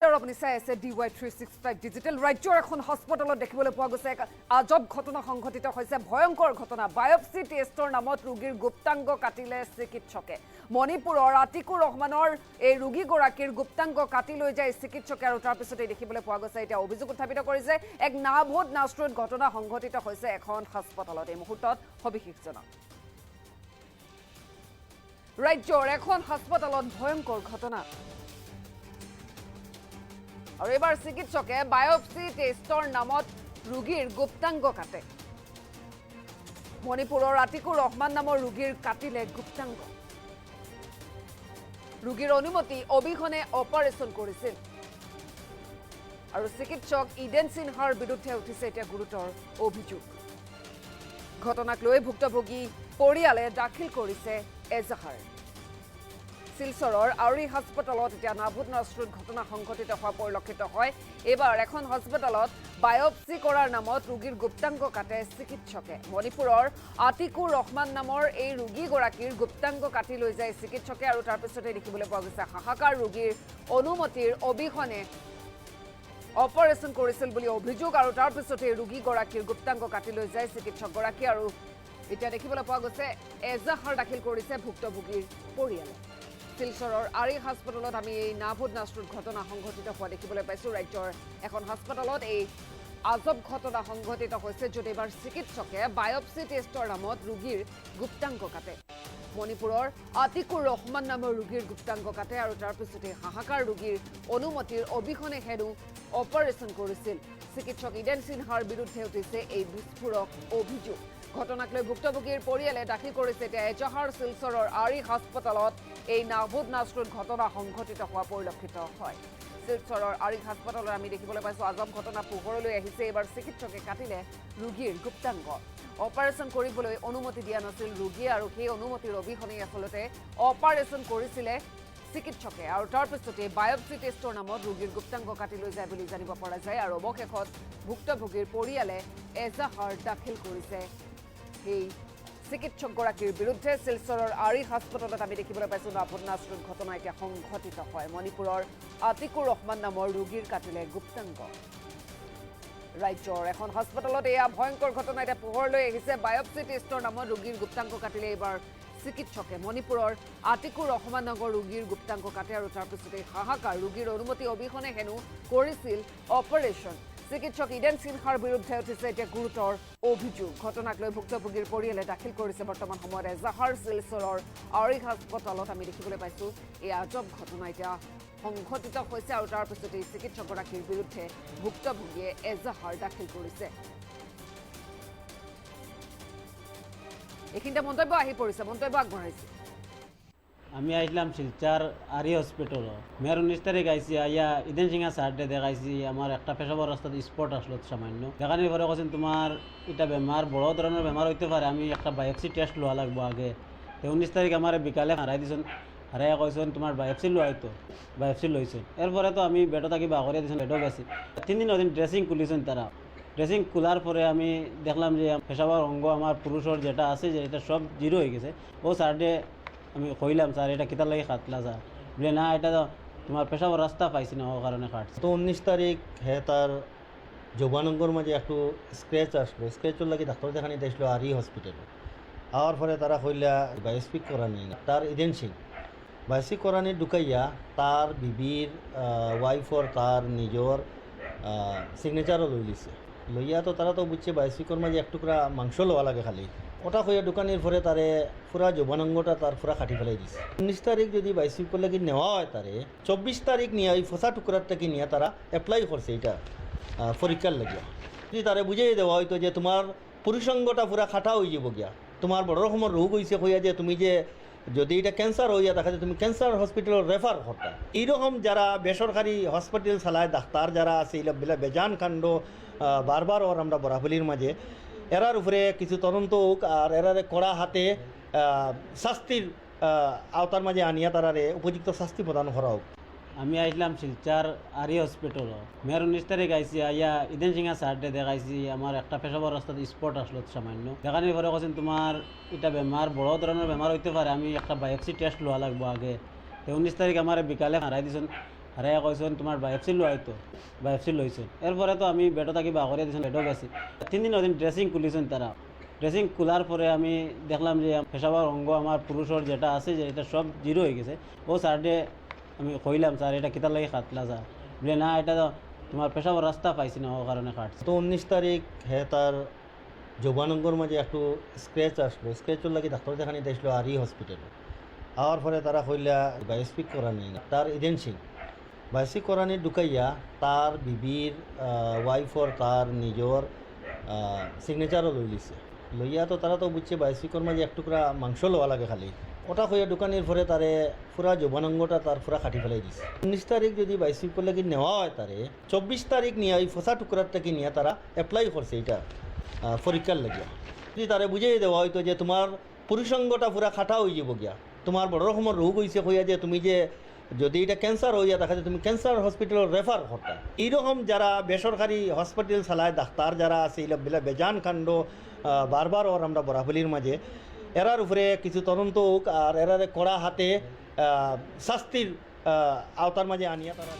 আপুনি চাই আছে DY365 ডিজিটেল ৰাজ্যৰ এখন হস্পিটেলত দেখিবলৈ পোৱা গৈছে এক আজব ঘটনা সংঘটিত হৈছে ভয়ংকৰ ঘটনা বায়োপসি টেষ্টৰ নামত ৰোগীৰ গুপ্তাংগ কাটিলে চিকিৎসকে মণিপুৰৰ আতিকুৰ ৰহমানৰ এই ৰোগীগৰাকীৰ গুপ্তাংগ কাটি লৈ যায় চিকিৎসকে আৰু তাৰ পিছতে দেখিবলৈ পোৱা গৈছে এতিয়া অভিযোগ উত্থাপিত কৰিছে এক নাভোত নাস্ত্ৰত ঘটনা সংঘটিত হৈছে এখন হস্পিটেলত এই মুহূৰ্তত সবিশেষ জনাওক ৰাজ্যৰ এখন হস্পিটেলত ভয়ংকৰ ঘটনা আৰু এবাৰ চিকিৎসকে বায়োপসি টেষ্টৰ নামত ৰোগীৰ গুপ্তাংগ কাটে মণিপুৰৰ আতিকুৰ ৰহমান নামৰ ৰোগীৰ কাটিলে গুপ্তাংগ ৰোগীৰ অনুমতি অবিহনে অপাৰেশ্যন কৰিছিল আৰু চিকিৎসক ইডেন সিনহাৰ বিৰুদ্ধে উঠিছে এতিয়া গুৰুতৰ অভিযোগ ঘটনাক লৈ ভুক্তভোগী পৰিয়ালে দাখিল কৰিছে এজাহাৰ শিলচৰৰ আউৰি হস্পিটেলত এতিয়া নাভোত নাস্ত্ৰত ঘটনা সংঘটিত হোৱা পৰিলক্ষিত হয় এবাৰ এখন হস্পিটেলত বায়োপসি কৰাৰ নামত ৰোগীৰ গুপ্তাংগ কাটে চিকিৎসকে মণিপুৰৰ আতিকুৰ ৰহমান নামৰ এই ৰোগীগৰাকীৰ গুপ্তাংগ কাটি লৈ যায় চিকিৎসকে আৰু তাৰ পিছতে দেখিবলৈ পোৱা গৈছে হাহাকাৰ ৰোগীৰ অনুমতিৰ অবিহনে অপাৰেশ্যন কৰিছিল বুলি অভিযোগ আৰু তাৰ পিছতে ৰোগীগৰাকীৰ গুপ্তাংগ কাটি লৈ যায় চিকিৎসকগৰাকী আৰু এতিয়া দেখিবলৈ পোৱা গৈছে এজাহাৰ দাখিল কৰিছে ভুক্তভোগীৰ পৰিয়ালে শিলচৰৰ আৰি হস্পিটেলত আমি এই নাভোত নাস্ত্ৰত ঘটনা সংঘটিত হোৱা দেখিবলৈ পাইছোঁ ৰাজ্যৰ এখন হস্পিটেলত এই আজব ঘটনা সংঘটিত হৈছে য'ত এবাৰ চিকিৎসকে বায়োপসি টেষ্টৰ নামত ৰোগীৰ গুপ্তাংগ কাটে মণিপুৰৰ আতিকুৰ ৰহমান নামৰ ৰোগীৰ গুপ্তাংগ কাটে আৰু তাৰ পিছতে হাহাকাৰ ৰোগীৰ অনুমতিৰ অবিহনে হেনো অপাৰেশ্যন কৰিছিল চিকিৎসক ইডেন সিনহাৰ বিৰুদ্ধে উঠিছে এই বিস্ফোৰক অভিযোগ ঘটনাক লৈ ভুক্তভোগীৰ পৰিয়ালে দাখিল কৰিছে এতিয়া এজাহাৰ শিলচৰৰ আৰি হস্পিটেলত এই নাভোত নাস্ত্ৰত ঘটনা সংঘটিত হোৱা পৰিলক্ষিত হয় শিলচৰৰ আৰি হস্পিটেলত আমি দেখিবলৈ পাইছোঁ আজব ঘটনা পোহৰলৈ আহিছে এইবাৰ চিকিৎসকে কাটিলে ৰোগীৰ গুপ্তাংগ অপাৰেশ্যন কৰিবলৈ অনুমতি দিয়া নাছিল ৰোগীয়ে আৰু সেই অনুমতিৰ অবিহনে আচলতে অপাৰেশ্যন কৰিছিলে চিকিৎসকে আৰু তাৰ পিছতে বায়োপসি টেষ্টৰ নামত ৰোগীৰ গুপ্তাংগ কাটি লৈ যায় বুলি জানিব পৰা যায় আৰু অৱশেষত ভুক্তভোগীৰ পৰিয়ালে এজাহাৰ দাখিল কৰিছে সেই চিকিৎসকগৰাকীৰ বিৰুদ্ধে শিলচৰৰ আৰি হস্পিটেলত আমি দেখিবলৈ পাইছোঁ নাভোত নাস্ত্ৰত ঘটনা এতিয়া সংঘটিত হয় মণিপুৰৰ আতিকুৰ ৰহমান নামৰ ৰোগীৰ কাটিলে গুপ্তাংগ ৰাজ্যৰ এখন হস্পিটেলত এয়া ভয়ংকৰ ঘটনা এতিয়া পোহৰলৈ আহিছে বায়োপসি টেষ্টৰ নামত ৰোগীৰ গুপ্তাংগ কাটিলে এইবাৰ চিকিৎসকে মণিপুৰৰ আতিকুৰ ৰহমান নামৰ ৰোগীৰ গুপ্তাংগ কাটে আৰু তাৰ পিছতে হাহাকাৰ ৰোগীৰ অনুমতি অবিহনে হেনো কৰিছিল অপাৰেশ্যন চিকিৎসক ইডেন সিনহাৰ বিৰুদ্ধে উঠিছে এতিয়া গুৰুতৰ অভিযোগ ঘটনাক লৈ ভুক্তভোগীৰ পৰিয়ালে দাখিল কৰিছে বৰ্তমান সময়ত এজাহাৰ শিলচৰৰ আউৰি হস্পিটেলত আমি দেখিবলৈ পাইছোঁ এই আজব ঘটনা এতিয়া সংঘটিত হৈছে আৰু তাৰ পিছতে এই চিকিৎসকগৰাকীৰ বিৰুদ্ধে ভুক্তভোগীয়ে এজাহাৰ দাখিল কৰিছে এইখিনিতে মন্তব্য আহি পৰিছে মন্তব্য আগবঢ়াইছে আমি আইলাম শিলচার আরি হসপিটাল মেয়ের 19 তারিখ আইসি আইয়া ইদেন সিংহা সারডে দেখাইছি আমার একটা পেশাবর রাস্তাতে স্পট আসলো সামান্য দেখানোর পরে কৈছেন তোমার এটা বেমার বড় ধরনের বেমার হইতে পারে আমি একটা বায়োপসি টেস্ট লওয়া লাগবো আগে তো 19 তারিখ আমার বিকালে হারাই দিয়েছেন হারাই কৈছেন তোমার বায়োপসি লোৱা হয়তো বায়োপসি লইছেন এরপরে তো আমি বেডো থাকি বাগরিয়া দিয়েছেন বেডো গেছি 3 দিন ওদিন ড্রেসিং খুলিছেন তারা ড্রেসিং খোলার পরে আমি দেখলাম যে পেশাবর অঙ্গ আমার পুরুষের যেটা আছে যে এটা সব জিরো হয়ে গেছে ও সারডে আমি কইলাম স্যার এটা কিতার লাগে কাটলা স্যার বলে না এটা তো তোমার পেশাবর রাস্তা পাইছি না ও কারণে কাটছে তো 19 তারিখ হে তার যৌবানঙ্গর মাঝে একটু স্ক্র্যাচ আসলো স্ক্র্যাচের লাগে ডাক্তার দেখানি দেখলো আরি হসপিটালে আওয়ার পরে তারা কইলা বায়োপসি করানি তার ইডেন সিং বায়োপসি করানি ঢুকাইয়া তার বিবির ওয়াইফর তার নিজের সিগনেচারও লই লিছে লইয়া তো তারা তো বুঝছে বায়োপসিকর মাঝে এক টুকরা মাংস লওয়া লাগে খালি ওটা হইয়া দোকানের পরে তারে পুরা যৌবানঙ্গটা তার পুরা খাটি ফেলাই দিছে 19 তারিখ যদি বায়োপসিকর লাগি নেওয়া হয় তারে 24 তারিখ নিয়ে ওই ফসা টুকরাটাকে নিয়ে তারা অ্যাপ্লাই করছে এটা পরীক্ষার লাগিয়া যদি তারে বুঝিয়ে দেওয়া হয়তো যে তোমার পুরুষাঙ্গটা পুরা খাটা হয়ে যাব গিয়া তোমার বড় রকমের রোগ হয়েছে হইয়া যে তুমি যে যদি এটা ক্যান্সার হইয়া দেখা যায় তুমি ক্যান্সার হসপিটাল রেফার করতা এইরকম যারা বেসরকারি হসপিটাল চালায় ডাক্তার যারা আছে এইগুলা বেজান কাণ্ড বারবার ওর আমরা বরাবলির মাঝে এরার উপরে কিছু তদন্ত হোক আর এরারে কড়া হাতে শাস্তির আওতার মাঝে আনিয়া তারারে উপযুক্ত শাস্তি প্রদান করা হোক আমি আইলাম শিলচার আরি হসপিটাল মেয়ের 19 তারিখ আইসি আইয়া ইদেন সিংহা সারডে দেখাইছি আমার একটা পেশাবর রাস্তাতে স্পট আসলো সামান্য দেখানোর পরে কৈছেন তোমার এটা বেমার বড় ধরনের বেমার হইতে পারে আমি একটা বায়োপসি টেস্ট লওয়া লাগবো আগে তো 19 তারিখ আমার বিকালে হারাই দিয়েছেন আর কইছেন তোমার বায়োপসি লো হয়তো বায়োপসি লইছেন এরপরে তো আমি বেডও থাকি বা করে দিয়েছেন বেডও গেছি 3 দিন ওদিন ড্রেসিং খুলিছেন তারা ড্রেসিং খোলার পরে আমি দেখলাম যে পেশাবার অঙ্গ আমার পুরুষের যেটা আছে যে এটা সব জিরো হয়ে গেছে ও স্যারডে আমি কইলাম স্যার এটা কিতার লাগে খাটলা স্যার বলে না এটা তো তোমার পেশাবার রাস্তা পাইছি না ও কারণে খাটছে তো 19 তারিখ তার যৌবানঙ্গর মাঝে একটু স্ক্র্যাচ আসলো স্ক্র্যাচের লাগে ডাক্তার দেখানি দেখলো আরি হসপিটালে আওয়ার পরে তারা কইলা বায়োস্পিক করা নেই তার এজেন্সি বায়োস্পিক করানি ঢুকাইয়া তার বিবির ওয়াইফর তার নিজের সিগনেচারও লই লিছে লইয়া তো তারা তো বুঝছে বায়োস্পিকর মাঝে এক টুকরা মাংস লওয়া লাগে খালি ওটা হইয়া দোকানের পরে তারে পুরা যৌবানঙ্গটা তার পুরা কাটি ফেলাই দিছে 19 তারিখ যদি বায়োস্পিকর লাগি নেওয়া হয় তারে 24 তারিখ নিয়ে ওই ফসা টুকরাটাকে নিয়ে তারা অ্যাপ্লাই করছে এটা পরীক্ষার লাগিয়া যদি তারে বুঝিয়ে দেওয়া হয়তো যে তোমার পুরুষাঙ্গটা পুরা খাটা হয়ে যাব গিয়া তোমার বড় রকমের রোগ হয়েছে হইয়া যে তুমি যে যদি এটা ক্যান্সার হইয়া দেখা যায় তুমি ক্যান্সার হসপিটাল রেফার করতে এইরকম যারা বেসরকারি হসপিটাল চালায় ডাক্তার যারা আছে এগুলা বেজান কাণ্ড বারবার ওর আমরা বরাবলির মাঝে এরার উপরে কিছু তদন্ত হোক আর এরারে কড়া হাতে শাস্তির আওতার মাঝে আনিয়া তারা